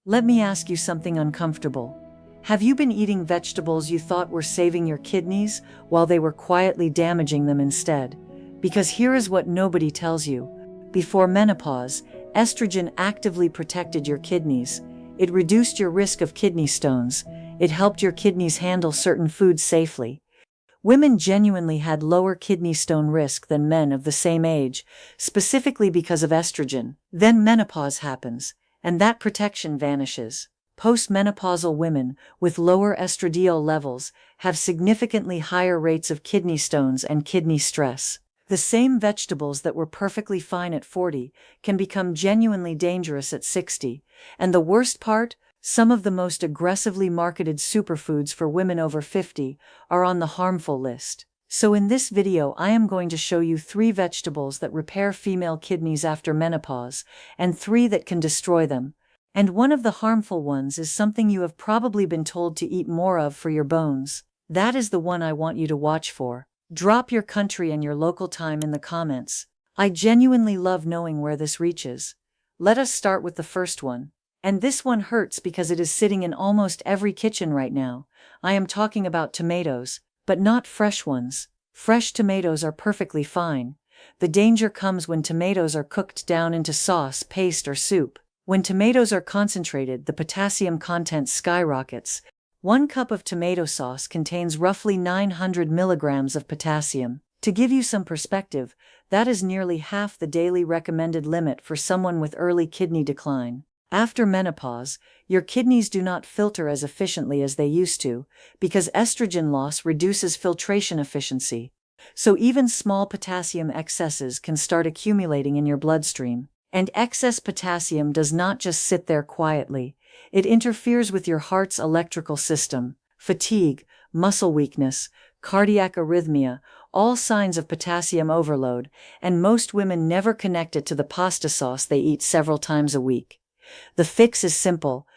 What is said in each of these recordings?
Let me ask you something uncomfortable. Have you been eating vegetables you thought were saving your kidneys while they were quietly damaging them instead? Because here is what nobody tells you. Before menopause, estrogen actively protected your kidneys. It reduced your risk of kidney stones. It helped your kidneys handle certain foods safely. Women genuinely had lower kidney stone risk than men of the same age, specifically because of estrogen. Then menopause happens, and that protection vanishes. Postmenopausal women with lower estradiol levels have significantly higher rates of kidney stones and kidney stress. The same vegetables that were perfectly fine at 40 can become genuinely dangerous at 60. And the worst part? Some of the most aggressively marketed superfoods for women over 50 are on the harmful list. So in this video I am going to show you 3 vegetables that repair female kidneys after menopause, and 3 that can destroy them. And one of the harmful ones is something you have probably been told to eat more of for your bones. That is the one I want you to watch for. Drop your country and your local time in the comments. I genuinely love knowing where this reaches. Let us start with the first one. And this one hurts because it is sitting in almost every kitchen right now. I am talking about tomatoes, but not fresh ones. Fresh tomatoes are perfectly fine. The danger comes when tomatoes are cooked down into sauce, paste, or soup. When tomatoes are concentrated, the potassium content skyrockets. 1 cup of tomato sauce contains roughly 900 milligrams of potassium. To give you some perspective, that is nearly half the daily recommended limit for someone with early kidney decline. After menopause, your kidneys do not filter as efficiently as they used to, because estrogen loss reduces filtration efficiency. So even small potassium excesses can start accumulating in your bloodstream. And excess potassium does not just sit there quietly. It interferes with your heart's electrical system. Fatigue, muscle weakness, cardiac arrhythmia, all signs of potassium overload, and most women never connect it to the pasta sauce they eat several times a week. The fix is simple.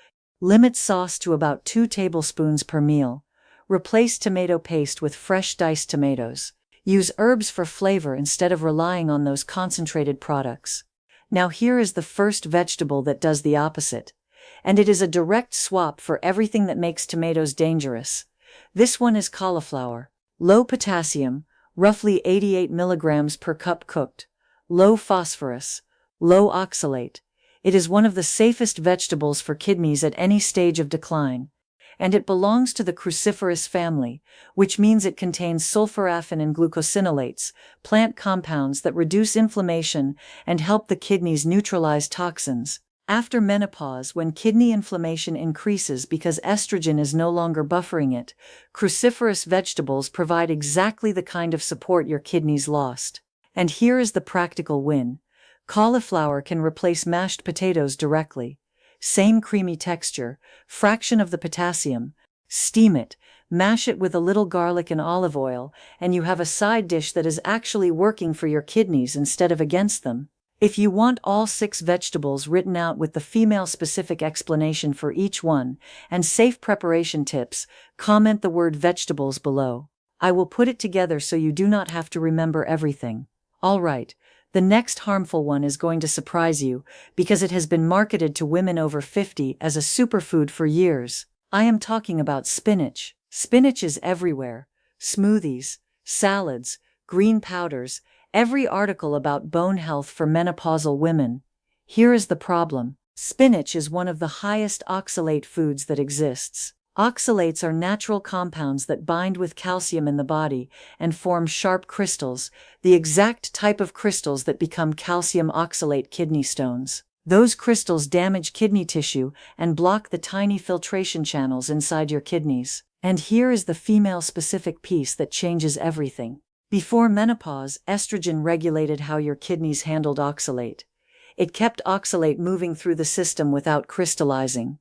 Limit sauce to about 2 tablespoons per meal. Replace tomato paste with fresh diced tomatoes. Use herbs for flavor instead of relying on those concentrated products. Now here is the first vegetable that does the opposite. And it is a direct swap for everything that makes tomatoes dangerous. This one is cauliflower. Low potassium, roughly 88 milligrams per cup cooked. Low phosphorus. Low oxalate. It is one of the safest vegetables for kidneys at any stage of decline. And it belongs to the cruciferous family, which means it contains sulforaphane and glucosinolates, plant compounds that reduce inflammation and help the kidneys neutralize toxins. After menopause, when kidney inflammation increases because estrogen is no longer buffering it, cruciferous vegetables provide exactly the kind of support your kidneys lost. And here is the practical win. Cauliflower can replace mashed potatoes directly. Same creamy texture, fraction of the potassium. Steam it, mash it with a little garlic and olive oil, and you have a side dish that is actually working for your kidneys instead of against them. If you want all 6 vegetables written out with the female-specific explanation for each one, and safe preparation tips, comment the word vegetables below. I will put it together so you do not have to remember everything. Alright. The next harmful one is going to surprise you, because it has been marketed to women over 50 as a superfood for years. I am talking about spinach. Spinach is everywhere. Smoothies, salads, green powders, every article about bone health for menopausal women. Here is the problem. Spinach is one of the highest oxalate foods that exists. Oxalates are natural compounds that bind with calcium in the body and form sharp crystals, the exact type of crystals that become calcium oxalate kidney stones. Those crystals damage kidney tissue and block the tiny filtration channels inside your kidneys. And here is the female-specific piece that changes everything. Before menopause, estrogen regulated how your kidneys handled oxalate. It kept oxalate moving through the system without crystallizing.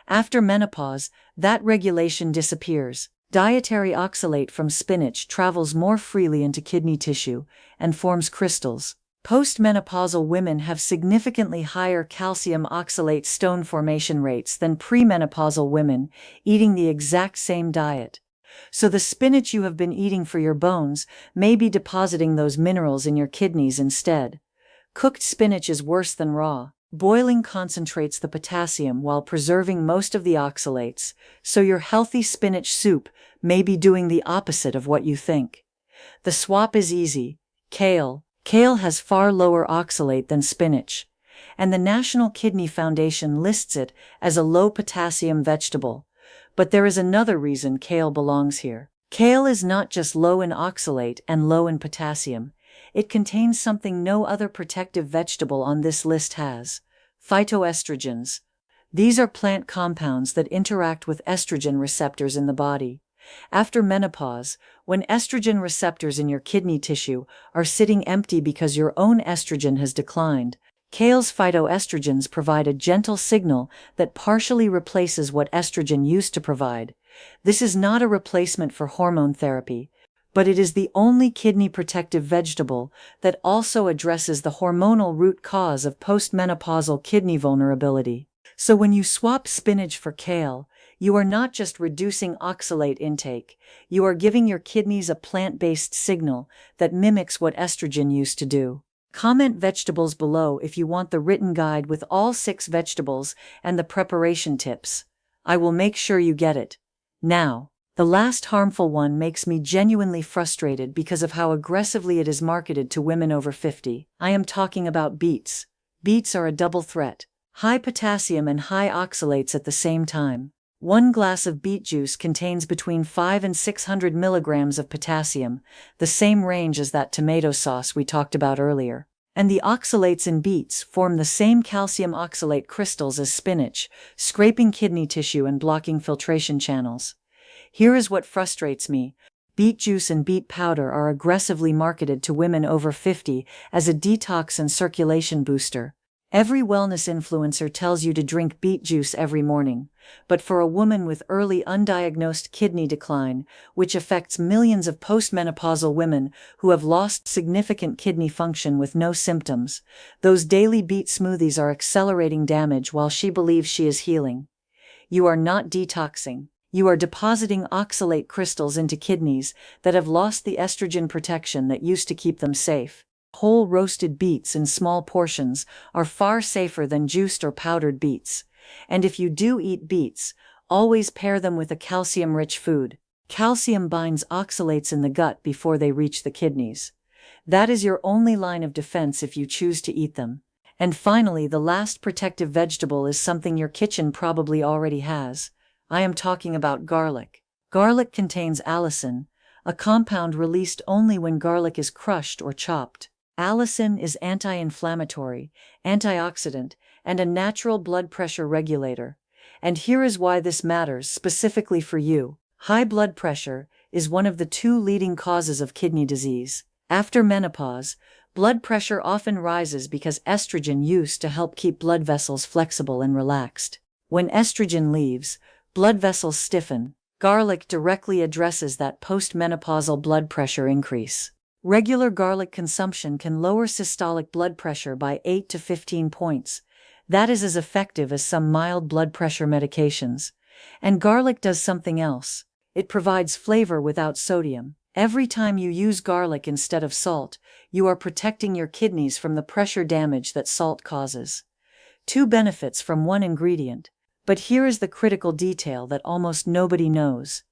After menopause, that regulation disappears. Dietary oxalate from spinach travels more freely into kidney tissue and forms crystals. Postmenopausal women have significantly higher calcium oxalate stone formation rates than premenopausal women eating the exact same diet. So the spinach you have been eating for your bones may be depositing those minerals in your kidneys instead. Cooked spinach is worse than raw. Boiling concentrates the potassium while preserving most of the oxalates, so your healthy spinach soup may be doing the opposite of what you think. The swap is easy. Kale. Kale has far lower oxalate than spinach, and the National Kidney Foundation lists it as a low-potassium vegetable. But there is another reason kale belongs here. Kale is not just low in oxalate and low in potassium. It contains something no other protective vegetable on this list has: phytoestrogens. These are plant compounds that interact with estrogen receptors in the body. After menopause, when estrogen receptors in your kidney tissue are sitting empty because your own estrogen has declined, kale's phytoestrogens provide a gentle signal that partially replaces what estrogen used to provide. This is not a replacement for hormone therapy, but it is the only kidney protective vegetable that also addresses the hormonal root cause of postmenopausal kidney vulnerability. So when you swap spinach for kale, you are not just reducing oxalate intake, you are giving your kidneys a plant-based signal that mimics what estrogen used to do. Comment vegetables below if you want the written guide with all 6 vegetables and the preparation tips. I will make sure you get it. Now, the last harmful one makes me genuinely frustrated because of how aggressively it is marketed to women over 50. I am talking about beets. Beets are a double threat: high potassium and high oxalates at the same time. 1 glass of beet juice contains between 5 and 600 milligrams of potassium, the same range as that tomato sauce we talked about earlier. And the oxalates in beets form the same calcium oxalate crystals as spinach, scraping kidney tissue and blocking filtration channels. Here is what frustrates me. Beet juice and beet powder are aggressively marketed to women over 50 as a detox and circulation booster. Every wellness influencer tells you to drink beet juice every morning, but for a woman with early undiagnosed kidney decline, which affects millions of postmenopausal women who have lost significant kidney function with no symptoms, those daily beet smoothies are accelerating damage while she believes she is healing. You are not detoxing. You are depositing oxalate crystals into kidneys that have lost the estrogen protection that used to keep them safe. Whole roasted beets in small portions are far safer than juiced or powdered beets. And if you do eat beets, always pair them with a calcium-rich food. Calcium binds oxalates in the gut before they reach the kidneys. That is your only line of defense if you choose to eat them. And finally, the last protective vegetable is something your kitchen probably already has. I am talking about garlic. Garlic contains allicin, a compound released only when garlic is crushed or chopped. Allicin is anti-inflammatory, antioxidant, and a natural blood pressure regulator. And here is why this matters specifically for you. High blood pressure is one of the 2 leading causes of kidney disease. After menopause, blood pressure often rises because estrogen used to help keep blood vessels flexible and relaxed. When estrogen leaves, blood vessels stiffen. Garlic directly addresses that postmenopausal blood pressure increase. Regular garlic consumption can lower systolic blood pressure by 8 to 15 points. That is as effective as some mild blood pressure medications. And garlic does something else. It provides flavor without sodium. Every time you use garlic instead of salt, you are protecting your kidneys from the pressure damage that salt causes. 2 benefits from 1 ingredient. But here is the critical detail that almost nobody knows.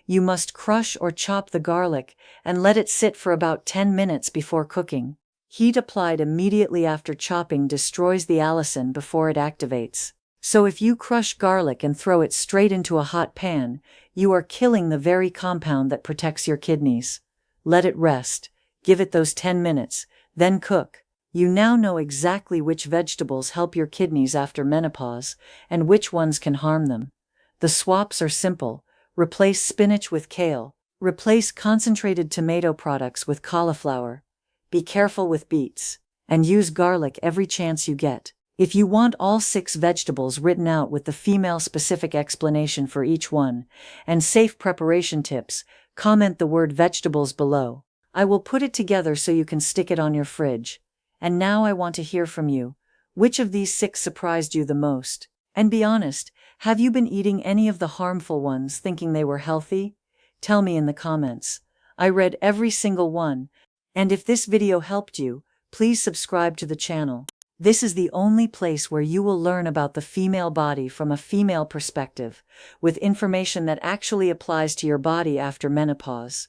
You must crush or chop the garlic and let it sit for about 10 minutes before cooking. Heat applied immediately after chopping destroys the allicin before it activates. So if you crush garlic and throw it straight into a hot pan, you are killing the very compound that protects your kidneys. Let it rest. Give it those 10 minutes, then cook. You now know exactly which vegetables help your kidneys after menopause and which ones can harm them. The swaps are simple. Replace spinach with kale. Replace concentrated tomato products with cauliflower. Be careful with beets. And use garlic every chance you get. If you want all 6 vegetables written out with the female-specific explanation for each one, and safe preparation tips, comment the word vegetables below. I will put it together so you can stick it on your fridge. And now I want to hear from you. Which of these 6 surprised you the most? And be honest, have you been eating any of the harmful ones thinking they were healthy? Tell me in the comments. I read every single one. And if this video helped you, please subscribe to the channel. This is the only place where you will learn about the female body from a female perspective, with information that actually applies to your body after menopause.